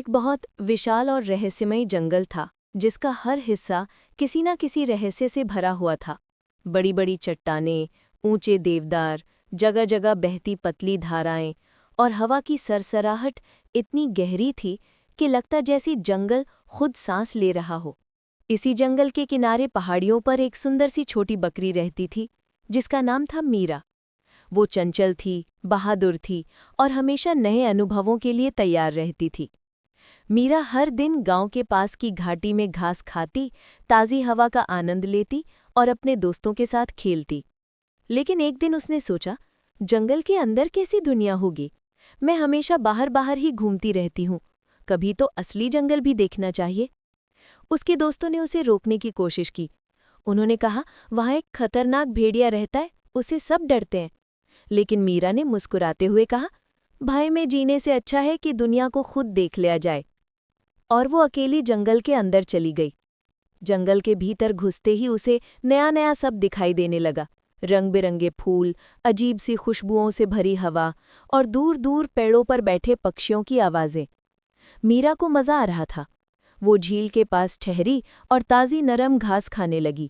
एक बहुत विशाल और रहस्यमयी जंगल था जिसका हर हिस्सा किसी न किसी रहस्य से भरा हुआ था। बड़ी बड़ी चट्टानें, ऊंचे देवदार, जगह जगह बहती पतली धाराएं और हवा की सरसराहट इतनी गहरी थी कि लगता जैसी जंगल खुद सांस ले रहा हो। इसी जंगल के किनारे पहाड़ियों पर एक सुंदर सी छोटी बकरी रहती थी जिसका नाम था मीरा। वो चंचल थी, बहादुर थी और हमेशा नए अनुभवों के लिए तैयार रहती थी। मीरा हर दिन गांव के पास की घाटी में घास खाती, ताज़ी हवा का आनंद लेती और अपने दोस्तों के साथ खेलती। लेकिन एक दिन उसने सोचा, जंगल के अंदर कैसी दुनिया होगी। मैं हमेशा बाहर बाहर ही घूमती रहती हूँ, कभी तो असली जंगल भी देखना चाहिए। उसके दोस्तों ने उसे रोकने की कोशिश की। उन्होंने कहा, वहाँ एक खतरनाक भेड़िया रहता है, उससे सब डरते हैं। लेकिन मीरा ने मुस्कुराते हुए कहा, भाई में जीने से अच्छा है कि दुनिया को खुद देख लिया जाए। और वो अकेली जंगल के अंदर चली गई। जंगल के भीतर घुसते ही उसे नया नया सब दिखाई देने लगा। रंग बिरंगे फूल, अजीब सी खुशबुओं से भरी हवा और दूर दूर पेड़ों पर बैठे पक्षियों की आवाज़ें। मीरा को मज़ा आ रहा था। वो झील के पास ठहरी और ताज़ी नरम घास खाने लगी।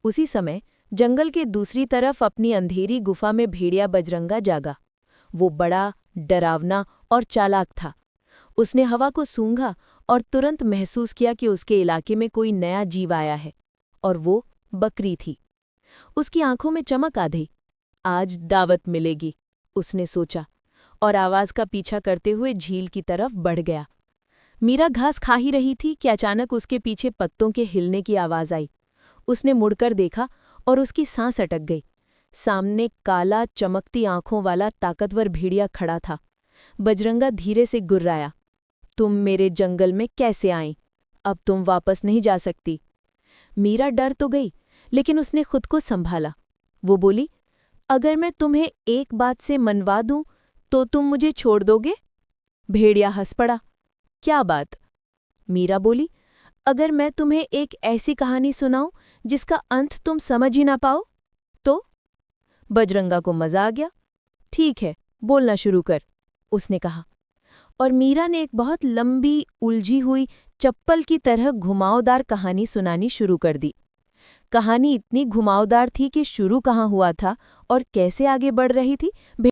उसी समय जंगल के दूसरी तरफ अपनी अंधेरी गुफा में भेड़िया बजरंगा जागा। वो बड़ा, डरावना और चालाक था। उसने हवा को सूंघा और तुरंत महसूस किया कि उसके इलाके में कोई नया जीव आया है, और वो बकरी थी। उसकी आंखों में चमक आ गई। आज दावत मिलेगी, उसने सोचा, और आवाज का पीछा करते हुए झील की तरफ बढ़ गया। मीरा घास खा ही रही थी कि अचानक उसके पीछे पत्तों के हिलने की आवाज आई। उसने मुड़कर देखा और उसकी सांस अटक गई। सामने काला, चमकती आंखों वाला ताकतवर भेड़िया खड़ा था। बजरंगा धीरे से गुर्राया, तुम मेरे जंगल में कैसे आईं? अब तुम वापस नहीं जा सकती। मीरा डर तो गई, लेकिन उसने खुद को संभाला। वो बोली, अगर मैं तुम्हें एक बात से मनवा दूं तो तुम मुझे छोड़ दोगे? भेड़िया हंस पड़ा, क्या बात? मीरा बोली, अगर मैं तुम्हें एक ऐसी कहानी सुनाऊं जिसका अंत तुम समझ ही ना पाओ तो? बजरंगा को मजा आ गया। ठीक है, बोलना शुरू कर, उसने कहा। और मीरा ने एक बहुत लंबी, उलझी हुई, चप्पल की तरह घुमावदार कहानी सुनानी शुरू कर दी। कहानी इतनी घुमावदार थी कि शुरू कहाँ हुआ था और कैसे आगे बढ़ रही थी